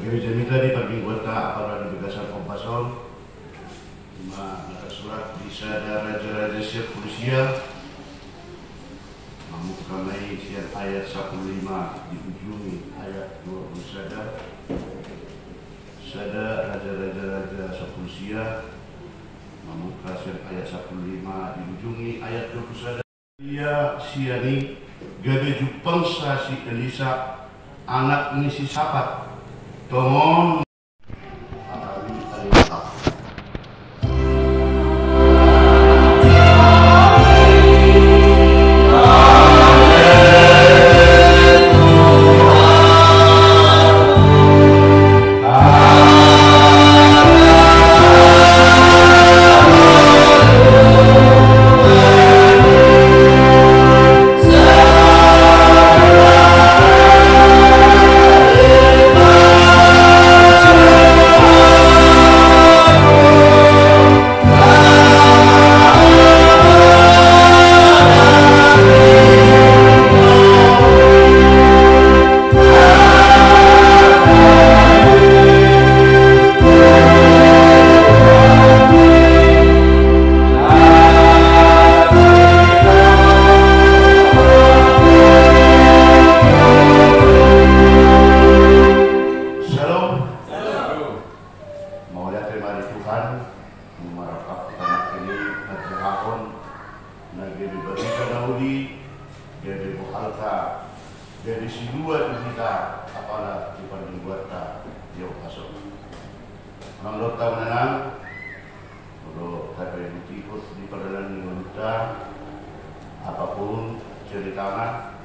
Kami Jamita di Pagingwata aparat Begasan Kompasol surat bisa ada raja-raja siap polisia mengukamai siap ayat 15 diujungi ayat 20 sada raja-raja siap polisia memuka siap ayat 15 diujungi ayat 20 sada dia siani gabe jupang si Elisa anak ni si Sapat tomon dari si dua kita apalah di Pagingwata yo pasok. Menurut tahun enam, kalau kata ikut di perjalanan Indonesia, apapun ceritanya,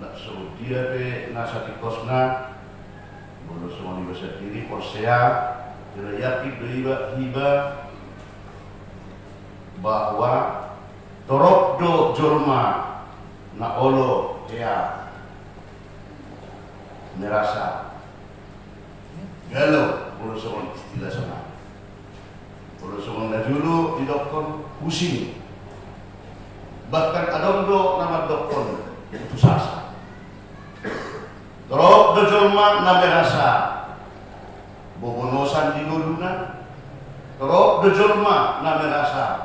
nak suruh dia be nasati kosna, boleh semua bisa diri Porsea, jelayati hiba bahwa torokdo jolma na olo ya merasa galau kalau soal istilah sana. Kalau soal dulu di dokter pusing, bahkan ada nama dokter itu sasa. Terus dojolma na merasa bobonosan di luluna. Terus dojolma na merasa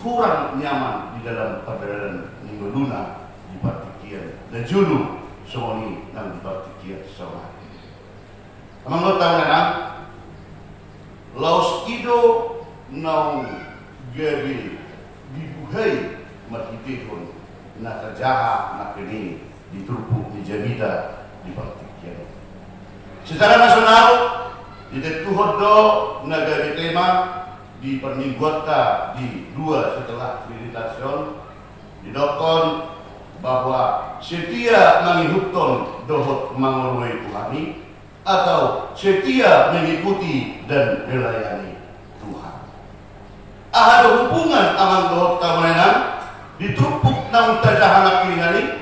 kurang nyaman di dalam perjalanan luna di partikian dan julu semua ini nang di partikian sama. Menurut tahun enam, laos ido nau gabi dibuhai matipikon na kerjaha na kini diturpuk di Jamita di partikian. Secara nasional ditetuhod do nagari tema di Pagingwata di dua setelah akreditasi didokon bahwa setia mengikuton dohot mangoroi Tuhani atau setia mengikuti dan melayani Tuhan. Ada hubungan amang dohot kamenan ditrupuk nang tajahanak ini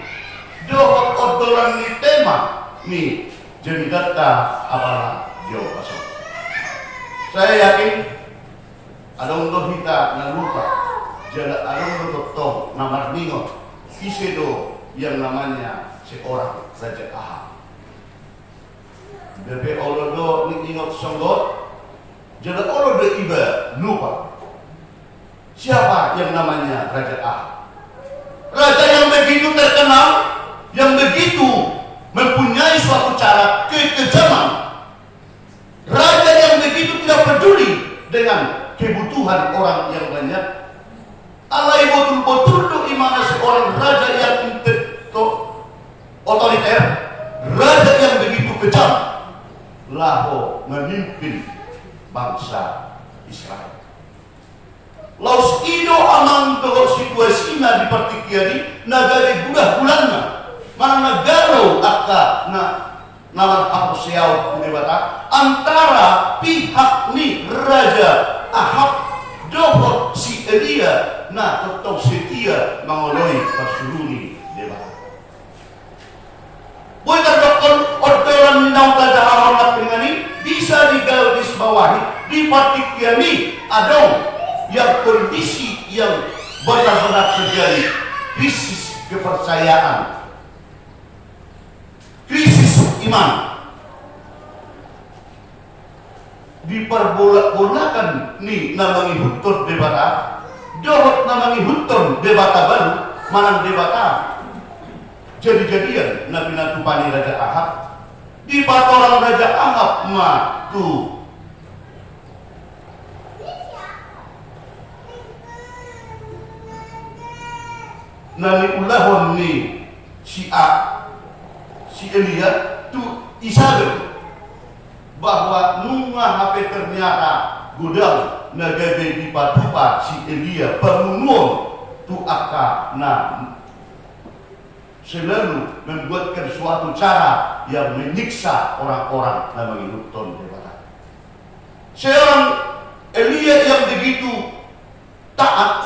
dohot odolan ni tema ni jadi data apalah jauh pasok. Saya yakin ada untuk kita yang lupa jala ada untuk toh nama ningot isedo yang namanya seorang Raja Ahab. Bebe olodo ningot songgot jala olodo iba lupa siapa yang namanya Raja Ahab. Raja yang begitu terkenal, yang begitu mempunyai suatu cara kekejaman. Raja yang begitu tidak peduli dengan kebutuhan orang yang banyak. Alai betul-betul do imana seorang raja yang otoriter, raja yang begitu kejam, laho memimpin bangsa Israel. Laos ido amang do situasinya di partikiani nagari bulan-bulanna, mana nagaro akka nalar apa siau kudebata antara pihak ni Raja Ahab dohot si Elia na tetap setia mengoloi pasuruni debata. Boleh terdapat orderan nau tada amanat dengan ini bisa digaris bawahi di partikiani adong yang kondisi yang benar-benar terjadi krisis kepercayaan, krisis iman. diperbolak-bolakan ni namangi hutun debata dohot namangi hutun debata baru manang debata jadi-jadian nabi natupani Raja Ahab di patorang Raja Ahab ma tu nami ulahon ni si Elia tu Isabel bahwa nunga HP ternyata gudang nagabe di patupa si Elia bangun tu aka na selalu membuatkan suatu cara yang menyiksa orang-orang yang mengikutkan debata. Seorang Elia yang begitu taat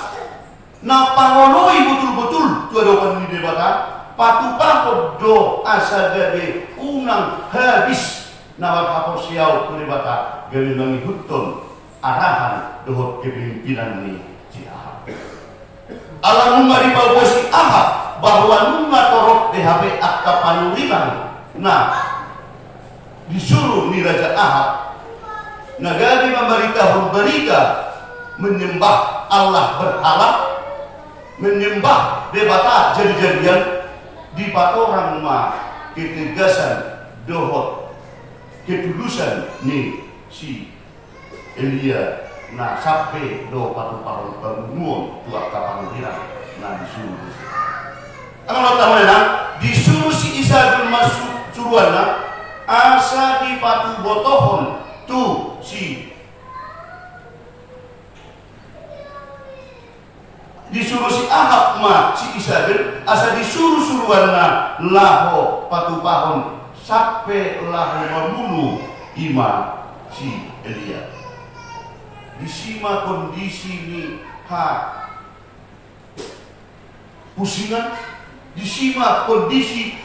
na pangonoi betul-betul tuadokan di debata patupa do asa gabe unang habis nawar kapor siau kulibata gawe mengikutkan arahan dohot kepemimpinan ni si Ahab. Alam mari bahwa si Ahab bahwa nunga torok DHP akta panuriman. Nah, disuruh ni Raja Ahab nagari memberitahu berita menyembah Allah berhala, menyembah debata jadi-jadian di patorang ma ketegasan dohot ketulusan ni si Elia na sampai do patu-patu bangun tua kapal hirang na disuruh. Ang tahu disuruh si Isabel masuk suruhana asa di patu botohon tu si disuruh si Ahab ma si Isabel asa disuruh suruhana laho patu pahon sampai lahu membunuh ima si Elia. Disima kondisi ni pusingan, disima kondisi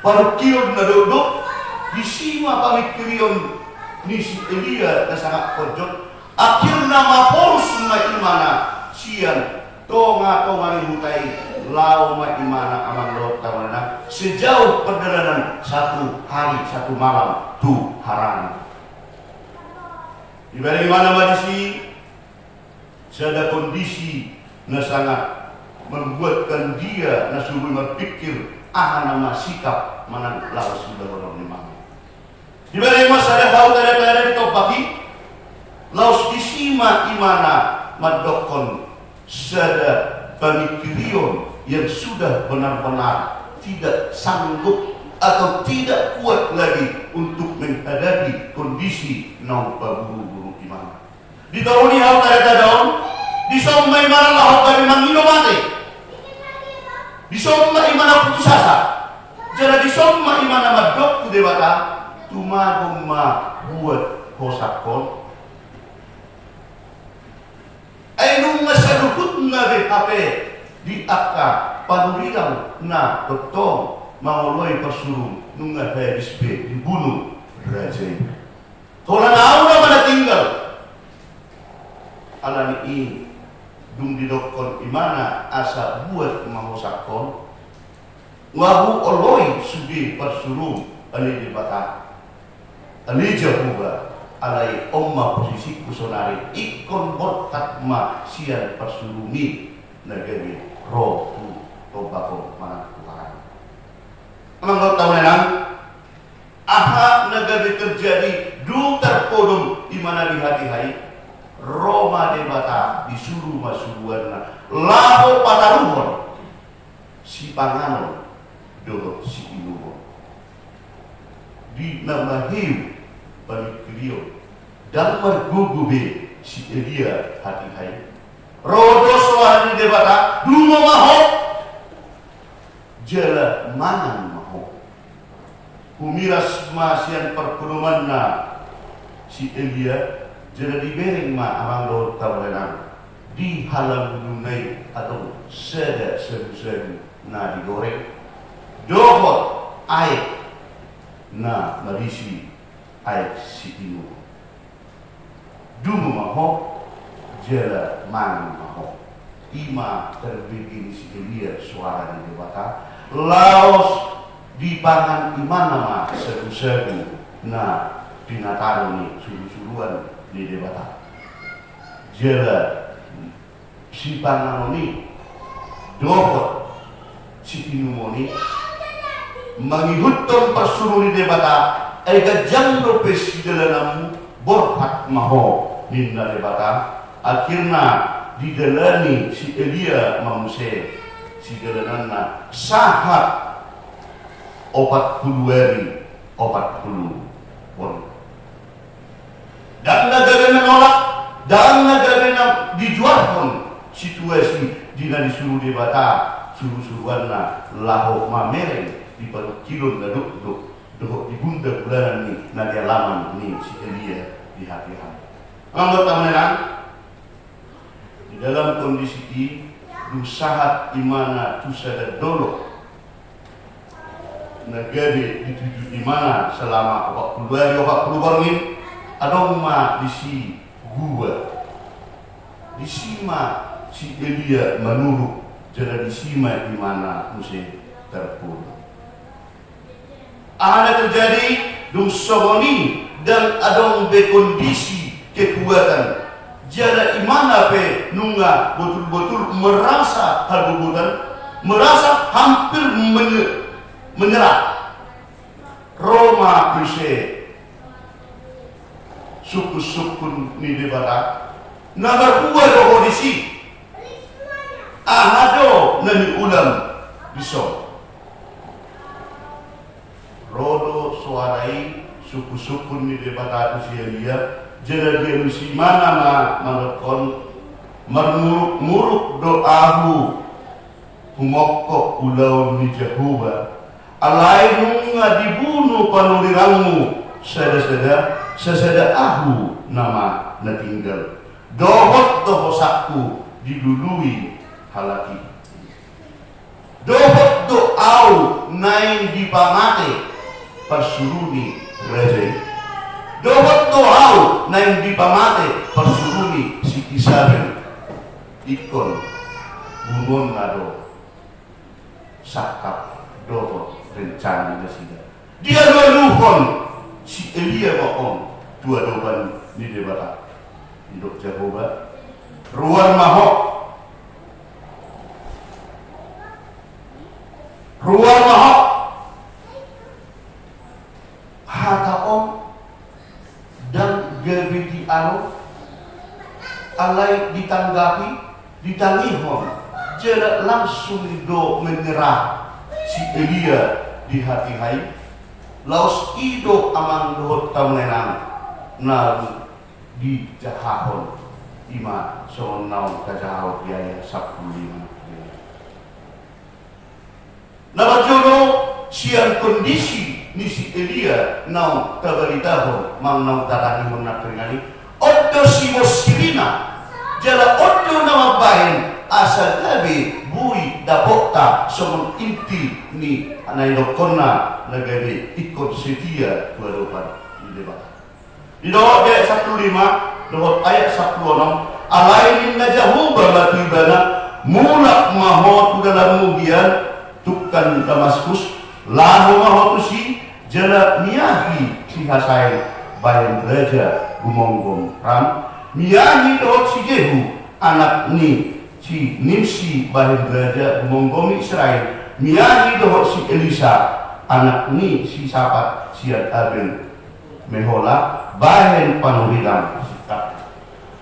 parkion na dodok, disima pamikirion ni si Elia na sangat pojok. Akhirnya mapolus maimana sian tonga-tonga hutai lau maimana amang laut tawana sejauh perjalanan 1 hari 1 malam tu haram. Di mana madisi ada kondisi na sangat membuatkan dia na suruh berpikir nama sikap mana lawas sudah orang memang. Di mana ada hal ada di topaki laos disima imana madokon sada pemikirion yang sudah benar-benar tidak sanggup atau tidak kuat lagi untuk menghadapi kondisi non buru-buru iman. Ditaruni hal tanda daun, disomai mana lah dari mangino mati, disomai mana putus asa, jadi disomai mana madok tu dewata, tumagum ma buat hosakon. Ainung masadukut ngabe ape di akka panurilang na betong mangoloi persuruh nunga habis be dibunuh raja ini. Tolan auna mana tinggal alani ini dung didokon imana asa buat mahosakon ngabu oloi subi persuruh ali di bata ali jahuba alai omma posisi kusonari ikon botak ma sian persurumi nagari roh tu tobako mana tuhan. Amang tahu nenang aha nagari terjadi du terpodong di mana di hati hai Roma debata disuruh masuruan laho pataruhon si panganon do si iluhon di nama hiu balik beliau dan mergugube si Elia hati hai rodos wahani debata dungo maho jala manang maho humiras masian perkeruman na si Elia jala dibereng ma amang lor tawanan di halam dunai atau seda sebu-sebu na digoreng dohot air na marisi air sitimu dungu maho jela man maho ima terbikin si Elia suara di debata laos di pangan imana ma sebu-sebu na binatang ni suru-suruan di debata. Jela si panganoni dohot si pinumoni mangihutton persuruh di debata ega jangdo pesi dalanamu borhat maho minna debata akhirnya didelani si Elia mamuse si dalanana sahat 40 hari 40 pon dan negara menolak dan negara dijualkan situasi dina disuruh debata suruh-suruanna laho mamereng di paru kilon na duk doh di bunda bulanan ni nadia laman ni si Elia di hati-hati. Anggota menerang di dalam kondisi ini dusahat imana tusada dolo negara dituju di mana selama 40 hari 40 barngin adoma di si gua di sima si Elia menurut jadi di sima di mana musim terpuruk. Ada terjadi dungsogoni dan adong bekondisi kekuatan. Jada imana pe nunga betul-betul merasa harbubutan, merasa hampir menyerah. Roma bisa suku-suku ni debata. Nomor 2 do kondisi. Ahado nani ulam bisa. Rodo suarai suku-suku ni debata usia dia jadi dia nusi mana menekon mermuruk doahu humokok ulau ni Jehovah alai nunga dibunuh panulirangmu seseda ahu nama natinggal dohot dohosaku dilului halaki dohot doau nain dipamate persuruni rejai dohot doau nain dipamate persuruni si Isabel ikon bunon nado sakap dohot rencana nasida dia luhon si Elia maon dua doban ni debata hidup Jehovah ruar mahok hataon dan gebedi anu alai ditanggapi ditangihon jela langsung do menyerah si Elia di hati hai laos ido amang dohot tamlenang nalu di jahahon ima sonau kajahau biaya 15 nabajono siang kondisi ni si Elia nau tabaritaho mang nau tarani mona keringali oddo si moskilina jala oddo nama bain asal tabi bui dapokta somon inti ni anai dokona nagari ikut setia dua dopan di debat di doa ayat 15 doa ayat 16 alainin najahu babatibana mulak mahot dalam mugian tukan Damaskus lalu mahotusi jala miyahi si Hasai bayan raja gumong ram miyahi dohot si Jehu anak ni si Nimsi bayan raja gumong Israel miyahi dohot si Elisa anak ni si Sapat si Abel Mehola bayan panuhilang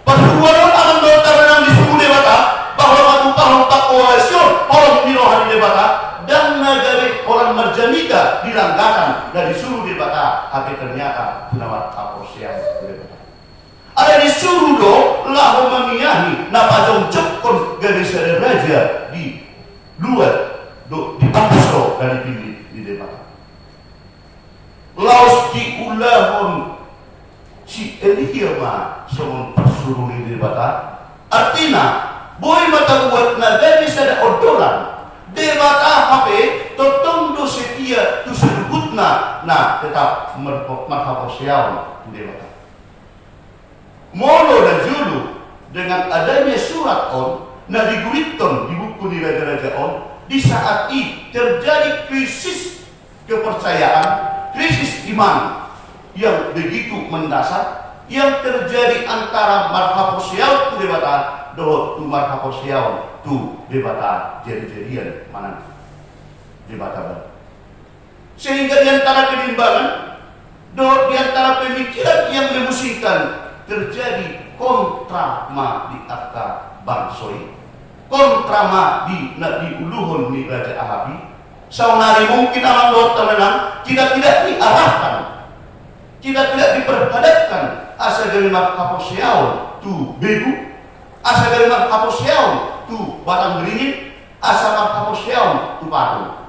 persuaran akan dotaran di suku debata bahwa matupahong koalisyon orang mirohan di debata dan negara orang Marjanika dilanggakan dari suruh debata tapi ternyata penawar aposian debata ada disuruh do lahu memiyahi napajong cepon garis raja di luar do dipakso dari pilih di debata laos diulahon si Elia ma somon persuruh di debata artinya boy mata buat nagari sada odolan debata hape totong do setia tu sebutna nah tetap marhaposiawan debata molo dan julu dengan adanya surat on na diguriton di buku di raja-raja on di saat ini terjadi krisis kepercayaan krisis iman yang begitu mendasar yang terjadi antara marhaposial tu debata dohot tu marhaposial tu debata jadi-jadian mana debata sehingga di antara kelimbangan dohot di antara pemikiran yang memusingkan terjadi kontra ma di akta bangsoi kontra ma di uluhun ni Raja Ahabi. Saunari mungkin alam dohot temenang kita tidak diarahkan, kita tidak diperhadapkan asa dari marhaposial tu begu, asa dari marhaposial tu batang beringin, asa marhaposial tu patung.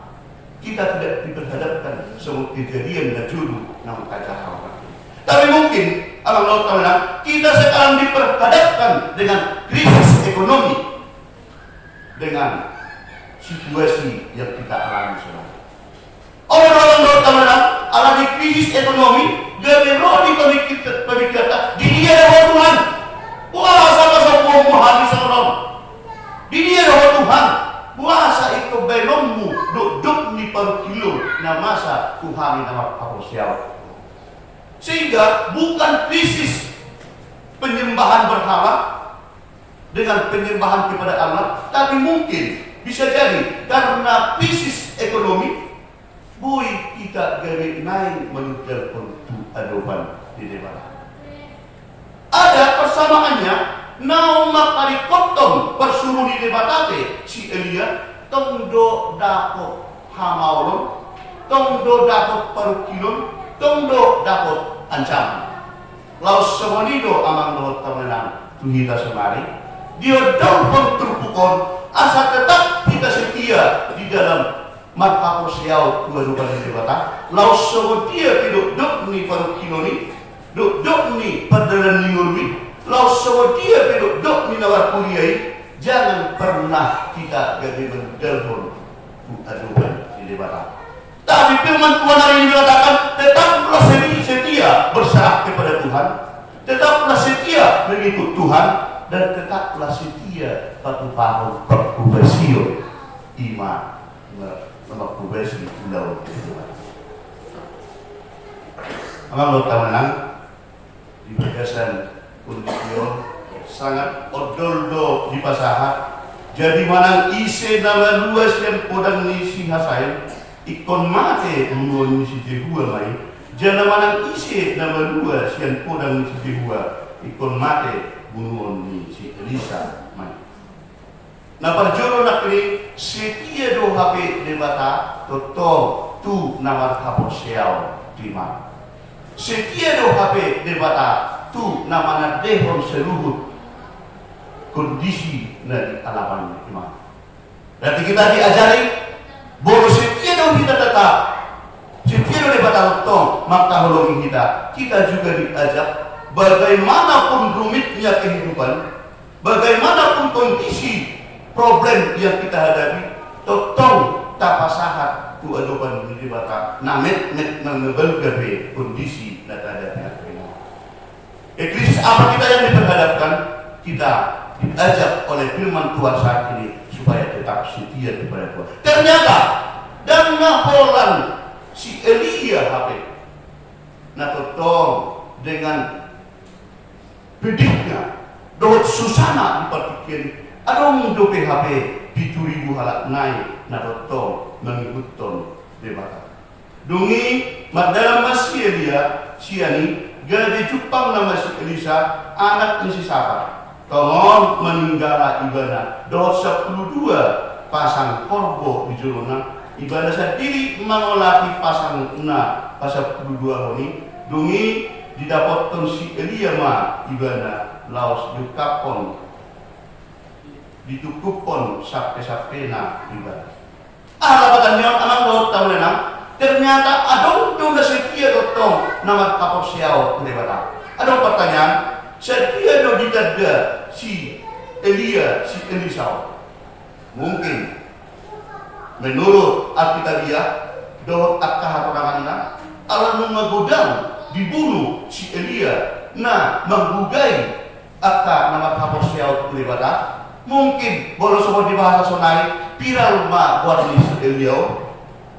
Kita tidak diperhadapkan semua kejadian dan juru nama kaca hal. Tapi mungkin alam dohot temenang kita sekarang diperhadapkan dengan krisis ekonomi, dengan situasi yang kita alami sekarang. Orang-orang dohot temenang alami krisis ekonomi. Gameroni pemikiran di dia ada Tuhan. Puasa kesembuhan hati seorang. Di dia ada Tuhan. Puasa itu belummu duduk di per kilo namasa Tuhan nama Aposial. Sehingga bukan krisis penyembahan berhala dengan penyembahan kepada Allah, tapi mungkin bisa jadi karena krisis ekonomi bui kita gawe naik menunjukkan untuk adopan di debata. Ada persamaannya. Nauma kali kotong persuruh di debata si Elia tongdo dapot hamaulon, tongdo dapot perukilon, tongdo dapot ancaman. Laus semonido amang dohot temenang tuhita semari. Dia daun terpukul asa tetap kita setia di dalam marhaposial tua dukan di debata. Laus semodia duduk ni perukiloni, duduk ni perdalan lingurwi. Laus semodia duduk ni nawar kuliah. Jangan pernah kita gagal mendelpon aduan di debata. Tapi firman Tuhan hari ini mengatakan tetaplah setia berserah kepada Tuhan, tetaplah setia mengikut Tuhan, dan tetaplah setia patuh paham perkubasio iman nama kubasi pulau Tuhan. Amang lo tamanang di berkesan kondisio sangat odol di pasahat. Jadi manang ise nama luas yang podang ni singhasai ikon mate menguang si jehua mai. Jana manang ise nama luas yang podang ni si jehua ikon mate menguang ni si Elisa mai. Na parjoro nak ni setia do HP debata toto tu nawar haposial lima. Setia do HP debata tu namanya dehon seluruh kondisi dari alaman iman. Berarti kita diajari bahwa setia dong kita tetap setia dong debata tong maka holongi kita juga diajak bagaimanapun rumitnya kehidupan, bagaimanapun kondisi problem yang kita hadapi, totong tapasahat tu adopan di debata namet mengebel gabe kondisi dan hadapi. Krisis apa kita yang diperhadapkan? Kita diajak oleh firman Tuhan saat ini supaya tetap setia kepada Tuhan. Ternyata dan naholan si Elia HP natotong dengan bediknya dohot susana dipertikir adong do PHP di 2000 halak naik natotong mengikutton debata. Dungi dalam masih Elia siani gade cupang nama si Elisa anak ni si Safar. Tolong meninggal ibadah dohot 12 pasang korbo di juruna ibadah sendiri mengolaki pasang pasang 12 honi dungi didapatkan si Elia ma ibadah laos dukapon ditukupon sampai-sampainya ibadah. Lapatan yang anak dohot tahunan ternyata adong na setia dotong nama kaposiao debata. Adong pertanyaan setia do ditanda si Elia si Elisa. Mungkin menurut Alkitabiah dohot akah orang Allah menggodang dibunuh si Elia menggugai akah nama kaposiao debata. Mungkin boleh semua di bahasa sonai piral ma buat si Elia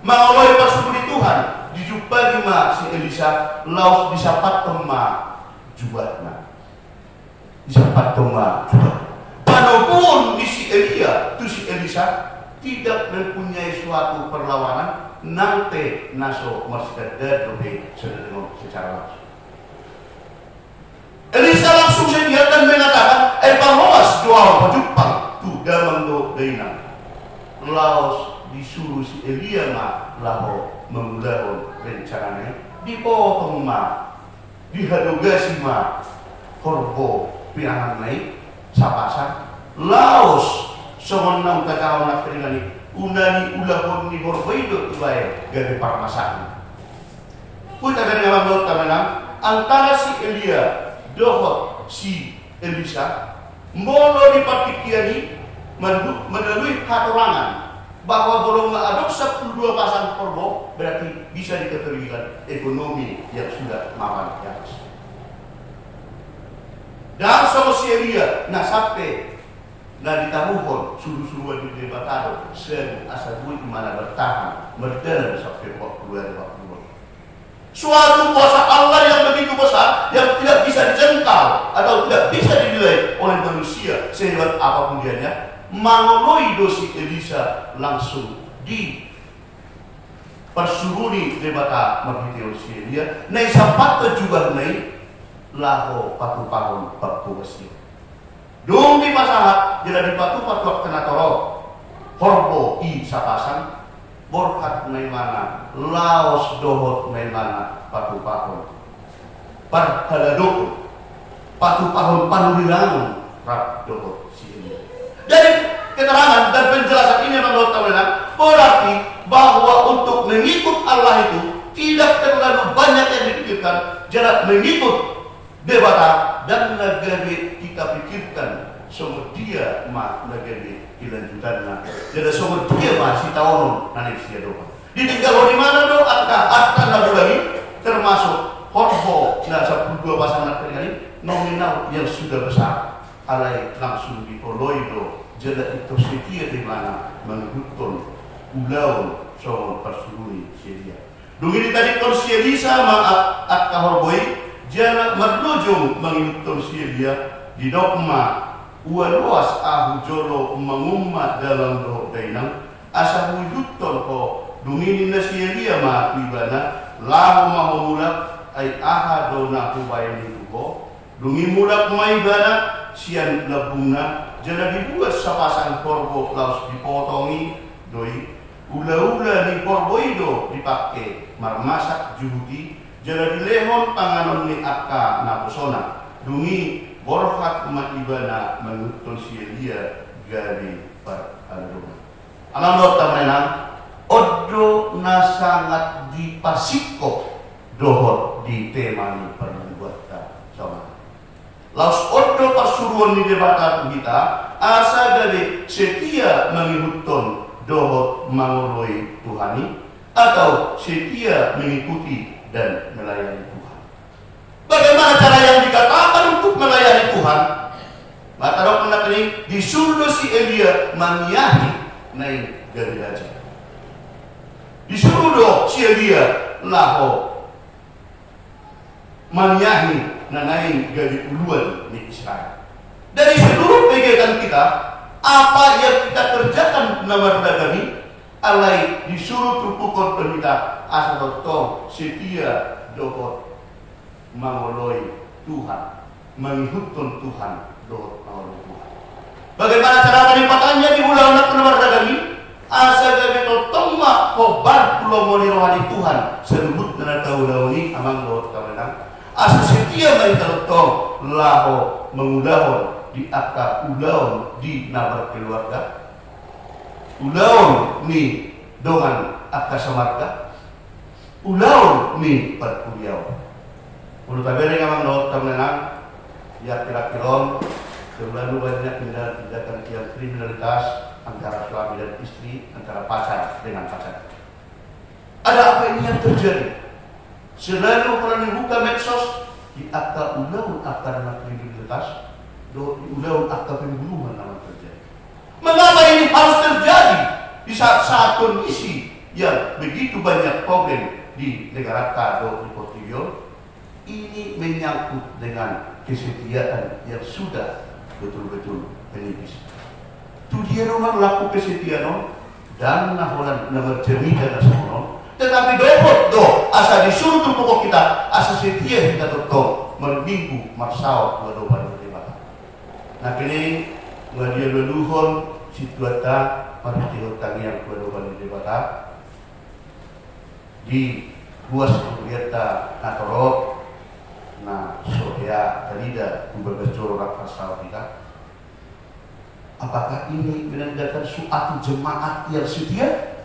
mengawali persekutu Tuhan di dijumpai si Elisa laos disapat tema jubatna. Disapat tema jubat. Walaupun di si Elia, tu si Elisa tidak mempunyai suatu perlawanan, nanti naso masih dobe sedang secara langsung. Elisa langsung sedia dan mengatakan, Epamoas jual pajupang tu dalam do deinang. Laos disuruh si Elia laho memulai rencananya dipotong dihadogasi korbo piangan naik sapasan laos semenang kacau nak teringani unani ulahon ni horbaido tuai gari parmasan puta dari ngamam menang antara si Elia dohot si Elisa molo dipatikiani melalui hatorangan bahwa belum mengadopsi 12 pasang korbo berarti bisa dikategorikan ekonomi yang sudah mapan di atas. Dan sama si Elia, nah sampai nah ditaruhon suruh-suruhan di debatado sen asal buat mana bertahan berjalan sampai 40 hari. Suatu kuasa Allah yang begitu besar yang tidak bisa dijangkau atau tidak bisa dinilai oleh manusia sehebat apapun dianya, mangoloi dosi Elisa langsung di persuruni debata merhiti si Elia nai sampai juga nai laho patu pahun bakku besi dong di masalah jadi di patu kena toro horbo i sapasang borkat nai mana laos dohot nai mana patu pahun par haladoko patu pahun panulirangun rap dohot si Elia. Dari keterangan dan penjelasan ini menurut kalian berarti bahwa untuk mengikut Allah itu tidak terlalu banyak yang dipikirkan, jarak mengikut debata dan negeri kita pikirkan semua dia negeri kelanjutannya. Jadi semua dia masih tahun nanti dia doa. Ditinggal di mana doa akan lalu lagi termasuk korbo nah 12 pasangan ini nominal yang sudah besar alai langsung dipoloi do jadi itu setia di mana menghukum ulau so persurui sedia. Dungin tadi si Elisa maaf at kahorboi jana merlujung menghukum sedia di dogma ualuas ahu jolo mengumat dalam doh dainang asa wujudton ko dungin sedia maaf ibana lahu mahumulak ay aha do na kubayan itu ko dungin mulak maibana sian labungna jana dibuat sapasang korbo laos dipotongi doi ula-ula di korbo itu dipakai marmasak juhudi jana dilehon panganon ni akka napusona dungi borhat umat ibana menutul dia gari par alruma alam lo tamenang odo na sangat dipasiko dohot di temani perbuatan sama laos odo persuruan di debatan kita asa dari setia mengikutkan dohot mangoloi Tuhani atau setia mengikuti dan melayani Tuhan. Bagaimana cara yang dikatakan untuk melayani Tuhan? Maka roh penak ini disuruh si Elia maniahi naik dari raja. Disuruh doh si Elia laho maniahi naik dari uluan di Israel. Dari seluruh kegiatan kita, apa yang kita kerjakan nama dagani, alai disuruh terpukul perminta asal tong setia dohot mangoloi Tuhan, mengikutkan Tuhan dohot mangoloi Tuhan. Bagaimana cara penimpatannya di bulan anak nama dagani? Asal dari tong mak kobar pulau moni rohani Tuhan, selubut dan tahu launi amang dohot kawenang. Asal setia mengikutkan tong laho mengudahon di akta ulaun di nabar keluarga ulaun ni dongan akta samarga ulaun ni perkuliau ulu tabere ngamang doot tamenang ya kira-kiron terlalu banyak tindakan yang kriminalitas antara suami dan istri, antara pacar dengan pacar. Ada apa ini yang terjadi? Selalu kalau dibuka medsos di akta ulaun akta kriminalitas udah akta pembunuhan nama terjadi. Mengapa ini harus terjadi di saat kondisi yang begitu banyak problem di negara Kado di Portillo, ini menyangkut dengan kesetiaan yang sudah betul-betul menipis. Tu dia nomor laku kesetiaan dan naholan nomor cerita dan semua. Tetapi dapat do asa disuruh tu pokok kita asa setia kita tetap merminggu marsau dua doa. Nah kini dia leluhur situata martihut tangian dua doa di luas kegiatan natorok. Nah, soya talida bergejolak marsau kita. Apakah ini menandakan suatu jemaat yang setia?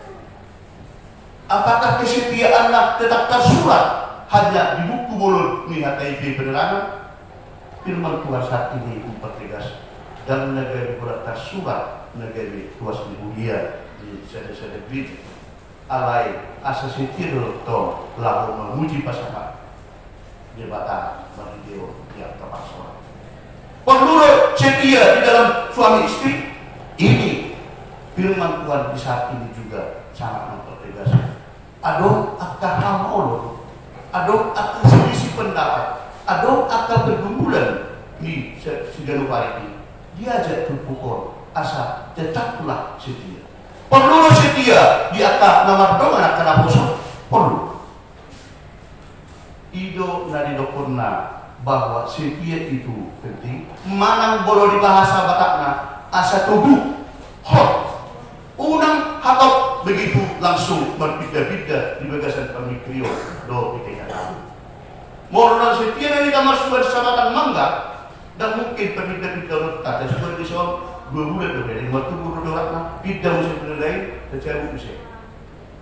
Apakah kesetiaan tetap tersurat hanya di buku mulut mengatai penerangan? Firman Tuhan saat ini mempertegas dan negeri pula tersurat negeri tuas di mulia di sada-sada bid alai asa setia to lalu memuji pasangan jabatan bagi yang terpaksa. Perlu setia di dalam suami istri. Ini firman Tuhan di saat ini juga sangat mempertegas. Adong akan hamolor, adong akan selisih pendapat, adong akan bergumpulan di segala hari ini. Diajak terpukul, asa tetaplah setia. Perlu setia di atas nama dong anak kenapa perlu. Ido nadi dokurna bahwa setia itu penting. Manang boleh dibahasa batakna asa tubuh hot unang hatop begitu langsung berbeda-beda di bagasan pemikrio do pikirkan. Moral setia dari kamar sudah sabatan mangga dan mungkin berbeda-beda kata seperti soal 2 bulan berbeda waktu buru dorakna beda musim penilai terjadi musim.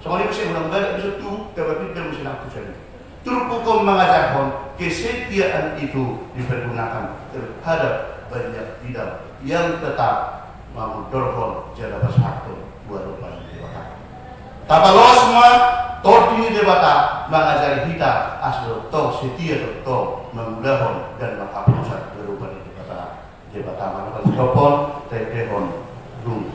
Soalnya musim ulang bisa tuh kalau beda musim aku jadi. Turpukom mengajarkan kesetiaan itu dipergunakan terhadap banyak bidang yang tetap memudorkan jalan bersatu buat depan dewata. Tapi semua tol ini dewata mengajari kita asal tol setia tol memudahkan dan menghapuskan kerubahan dewata mana pas telepon telepon dulu